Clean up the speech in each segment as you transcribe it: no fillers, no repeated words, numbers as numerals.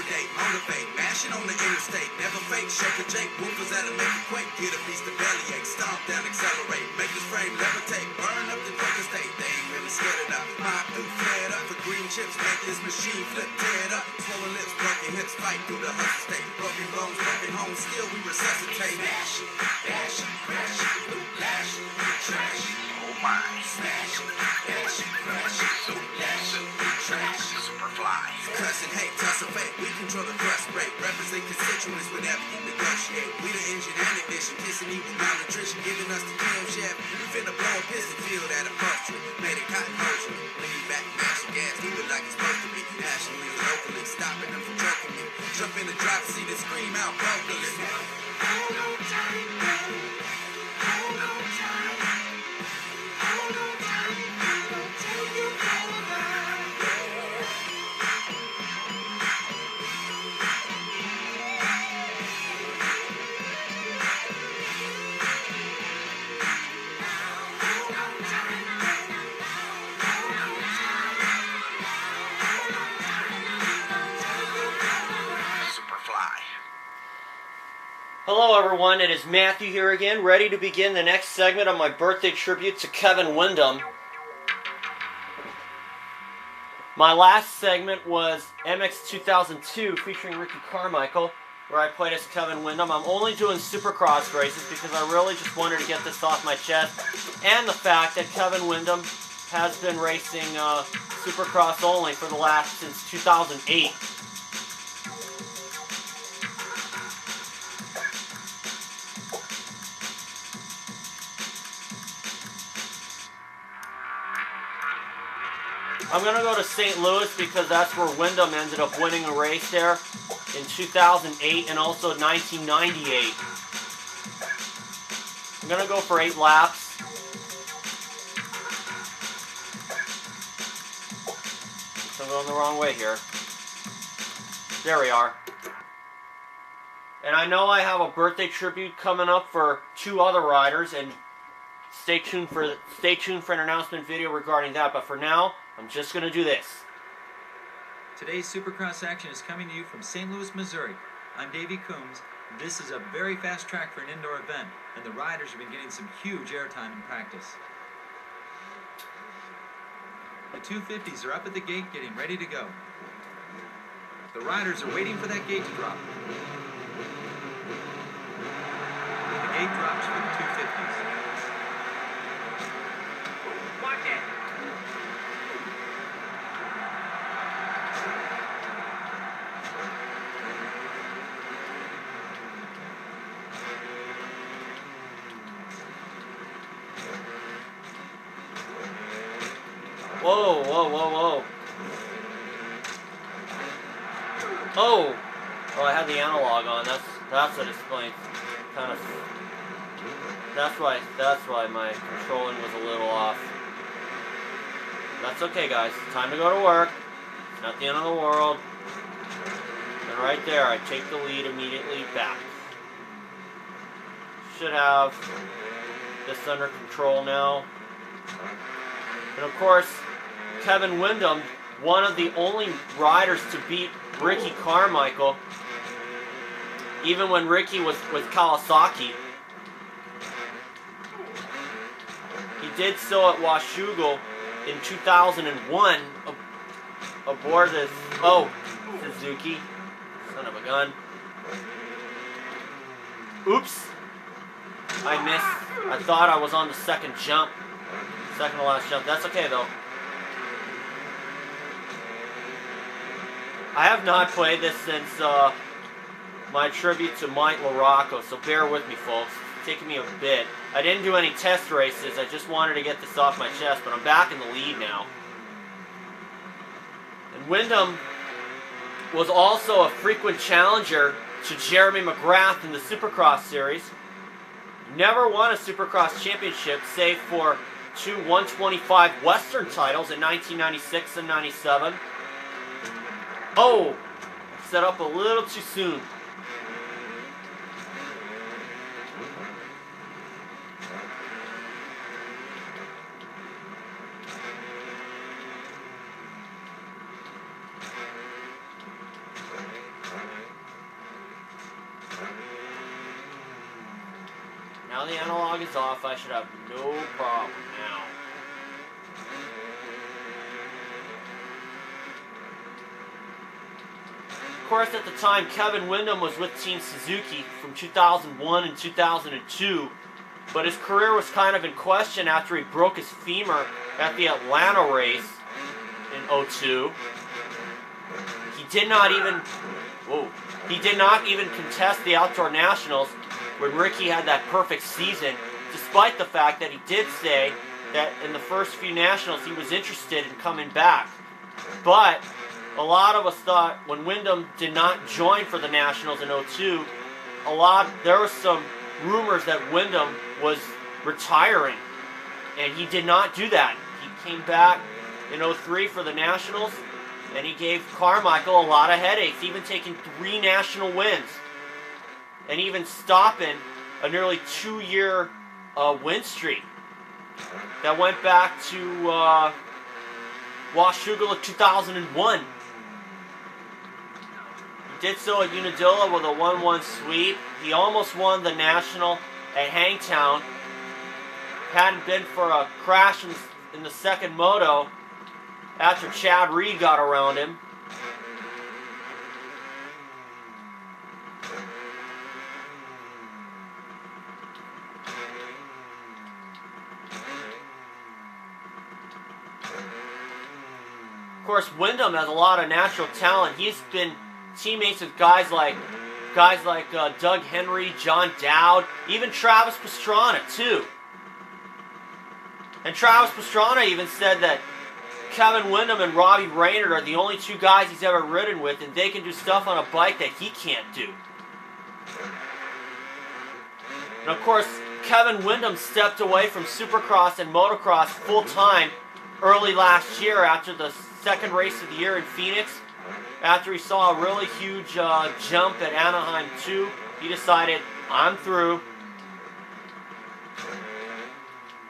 intimidate, motivate, mashing on the interstate, never fake, shake a Jake, woofers that'll make you quake, get a beast of bellyache, stomp down, accelerate, make this frame levitate, burn up the fucking state, they ain't really scared enough, mob through, flared up for green chips, make this machine flip, tear it up, swollen lips, broken hips, fight through the hustle state, broken bones, broken homes, still we resuscitate, smash it, bash it, crash it, lash it, trash it, oh my, smash it, bash it, crash it, lash it, trash it, superfly, cussing, hate, tussle, fate, we control the thrust rate, represent constituents whenever you negotiate, we the engine and ignition, kissing you with malnutrition, giving us the cam shaft, we finna blow a piston field at a poster, made it cotton motion, lean back, mashing gas, do it like it's supposed to be, nationally, locally, stopping them from choking me, jump in the drop seat and scream out vocally. Hold on tight, baby. Hold on tight. Hold on tight. I'm gonna take you over. Hello everyone, it is Matthew here again, ready to begin the next segment of my birthday tribute to Kevin Windham. My last segment was MX 2002 featuring Ricky Carmichael, where I played as Kevin Windham. I'm only doing Supercross races because I really just wanted to get this off my chest, and the fact that Kevin Windham has been racing Supercross only for the last since 2008. I'm going to go to St. Louis because that's where Windham ended up winning a race there in 2008 and also 1998. I'm going to go for 8 laps. I'm going the wrong way here. There we are. And I know I have a birthday tribute coming up for 2 other riders, and stay tuned for an announcement video regarding that. But for now, I'm just going to do this. Today's Supercross action is coming to you from St. Louis, Missouri. I'm Davey Coombs. This is a very fast track for an indoor event, and the riders have been getting some huge airtime in practice. The 250s are up at the gate getting ready to go. The riders are waiting for that gate to drop. The gate drops for the 250s. Watch it! Whoa, whoa, whoa, whoa. Oh! Oh, I had the analog on. That's what explains kind of. That's why my controlling was a little off. That's okay, guys. Time to go to work. It's not the end of the world. And right there, I take the lead immediately back. Should have this under control now. And of course, Kevin Windham, one of the only riders to beat Ricky Carmichael, even when Ricky was with Kawasaki. He did so at Washougal in 2001 aboard this, Suzuki, son of a gun. Oops, I missed. I thought I was on the second jump. Second to last jump. That's okay though. I have not played this since my tribute to Mike LaRocco, so bear with me, folks. It's taking me a bit. I didn't do any test races. I just wanted to get this off my chest, but I'm back in the lead now. And Windham was also a frequent challenger to Jeremy McGrath in the Supercross series. Never won a Supercross championship, save for 2 125 Western titles in 1996 and 97. Oh, set up a little too soon. Now the analog is off. I should have no problem now. Of course, at the time, Kevin Windham was with Team Suzuki from 2001 and 2002, but his career was kind of in question after he broke his femur at the Atlanta race in '02. He did not even contest the Outdoor Nationals when Ricky had that perfect season, despite the fact that he did say that in the first few Nationals he was interested in coming back. But a lot of us thought when Windham did not join for the Nationals in '02, there was some rumors that Windham was retiring, and he did not do that. He came back in '03 for the Nationals, and he gave Carmichael a lot of headaches, even taking 3 national wins, and even stopping a nearly 2-year win streak that went back to Washougal 2001. He did so at Unadilla with a 1-1 sweep. He almost won the National at Hangtown. Hadn't been for a crash in the second moto after Chad Reed got around him. Of course, Windham has a lot of natural talent. He's been teammates with guys like Doug Henry, John Dowd, even Travis Pastrana too. And Travis Pastrana even said that Kevin Windham and Robbie Raynard are the only 2 guys he's ever ridden with, and they can do stuff on a bike that he can't do. And of course, Kevin Windham stepped away from Supercross and motocross full-time early last year after the second race of the year in Phoenix. After he saw a really huge jump at Anaheim 2, he decided, I'm through.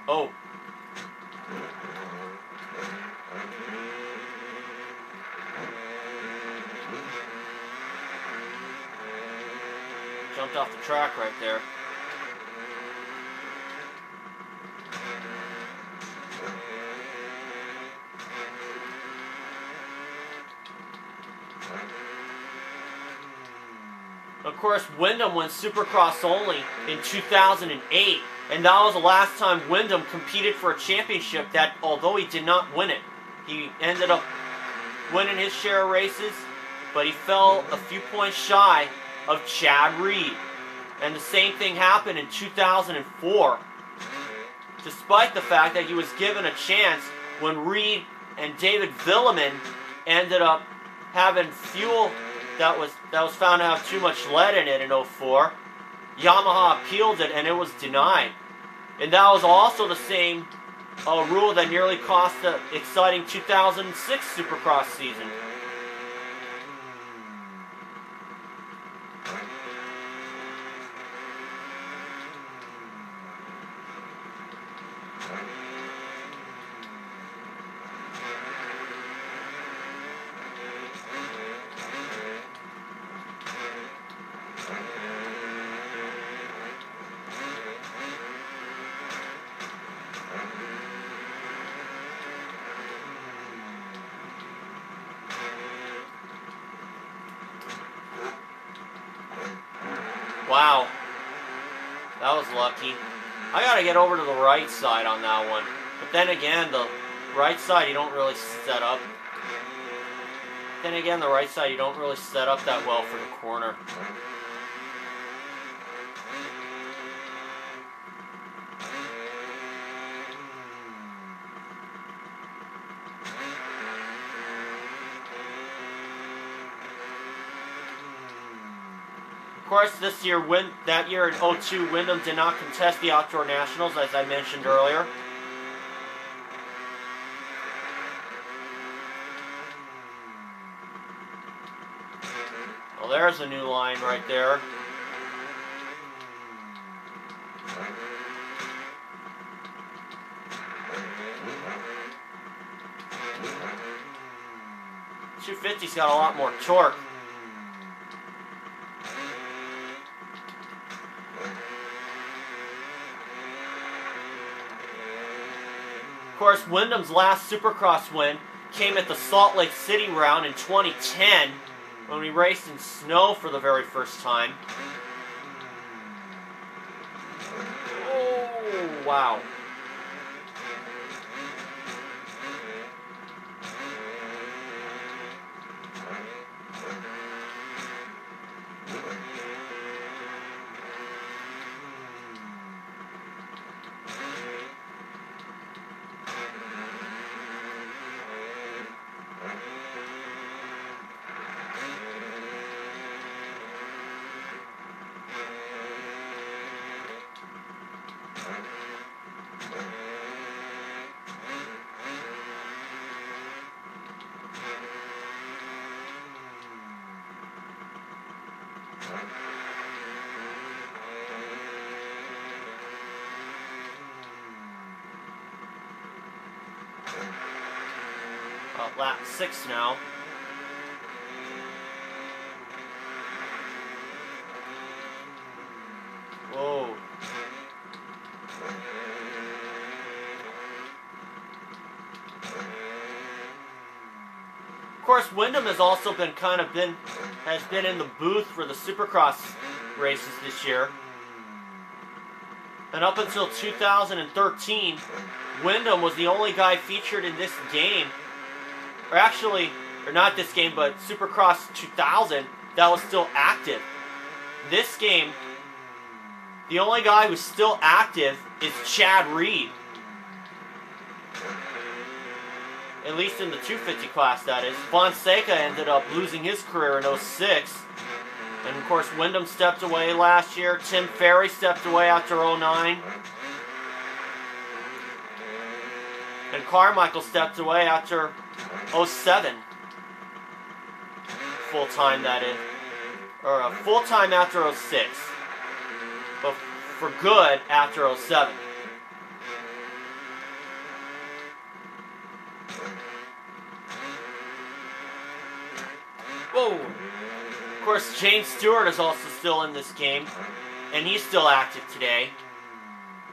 Oh. Jumped off the track right there. Of course, Windham went Supercross only in 2008, and that was the last time Windham competed for a championship that, although he did not win it, he ended up winning his share of races, but he fell a few points shy of Chad Reed. And the same thing happened in 2004, despite the fact that he was given a chance when Reed and David Villeman ended up having fuel that was found to have too much lead in it in '04. Yamaha appealed it and it was denied. And that was also the same rule that nearly cost the exciting 2006 Supercross season. Wow, that was lucky. I gotta get over to the right side on that one. But then again, the right side you don't really set up. Then again, the right side you don't really set up that well for the corner. Of course, this year, that year in '02, Windham did not contest the Outdoor Nationals, as I mentioned earlier. Well, there's a new line right there. .250's got a lot more torque. course, Windham's last Supercross win came at the Salt Lake City round in 2010 when we raced in snow for the very first time. Oh, wow. Lap 6 now. Whoa. Of course, Windham has also been has been in the booth for the Supercross races this year. And up until 2013, Windham was the only guy featured in this game. Or not this game, but Supercross 2000 that was still active. This game, the only guy who's still active is Chad Reed. At least in the 250 class, that is. Fonseca ended up losing his career in 06. And of course, Windham stepped away last year. Tim Ferry stepped away after 09. And Carmichael stepped away after 07. Full-time, that is. Or full-time after 06. But for good after 07. Whoa! Of course, James Stewart is also still in this game. And he's still active today.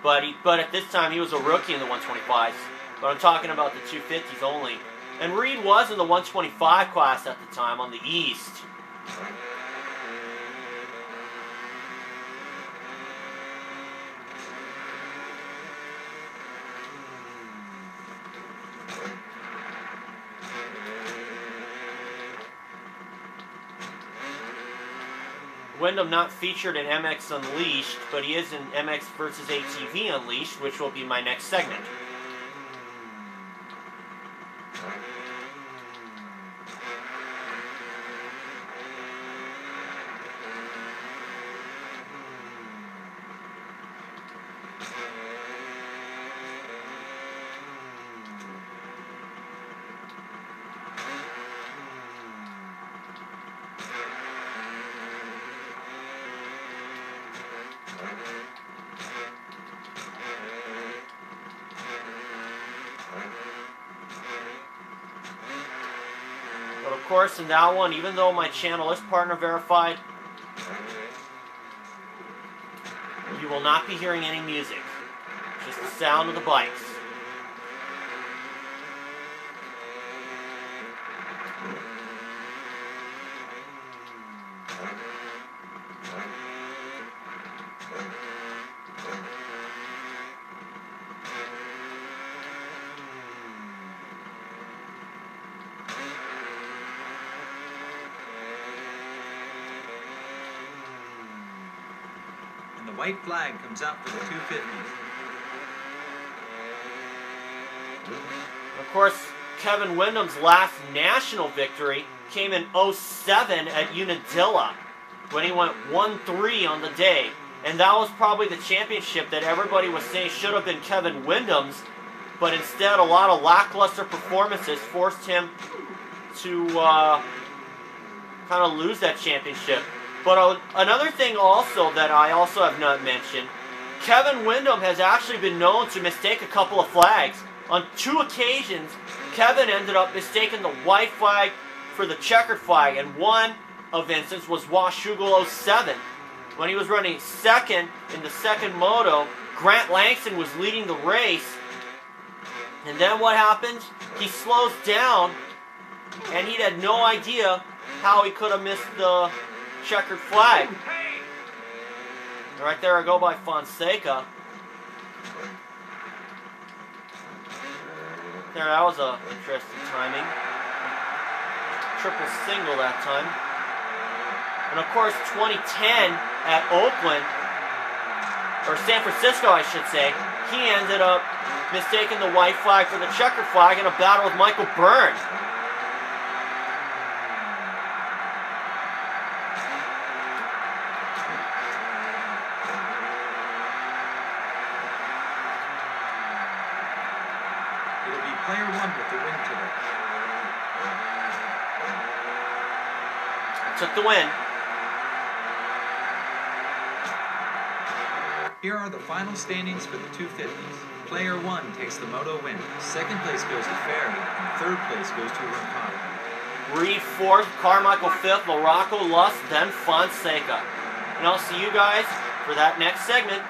But at this time, he was a rookie in the 125s. But I'm talking about the 250s only. And Reed was in the 125 class at the time on the East. Windham not featured in MX Unleashed, but he is in MX vs. ATV Unleashed, which will be my next segment. But of course, in that one, even though my channel is partner verified, you will not be hearing any music. Just the sound of the bikes. The white flag comes out for the 250s. Of course, Kevin Windham's last national victory came in 07 at Unadilla when he went 1-3 on the day. And that was probably the championship that everybody was saying should have been Kevin Windham's, but instead a lot of lackluster performances forced him to kind of lose that championship. But another thing also that I also have not mentioned, Kevin Windham has actually been known to mistake a couple of flags. On 2 occasions, Kevin ended up mistaking the white flag for the checkered flag, and one of instance was Washougal 07. When he was running second in the second moto, Grant Langston was leading the race, And then what happens? He slows down, and he had no idea how he could have missed the checkered flag. Right there, a go by Fonseca. There, that was a interesting timing. Triple single that time. And of course, 2010 at Oakland, or San Francisco, I should say, he ended up mistaking the white flag for the checker flag in a battle with Michael Byrne. It'll be player one with the win today. Took the win. Here are the final standings for the 250s. Player one takes the moto win. Second place goes to Ferry, and third place goes to Rincon. Reed fourth, Carmichael fifth, LaRocco, Lust, then Fonseca. And I'll see you guys for that next segment.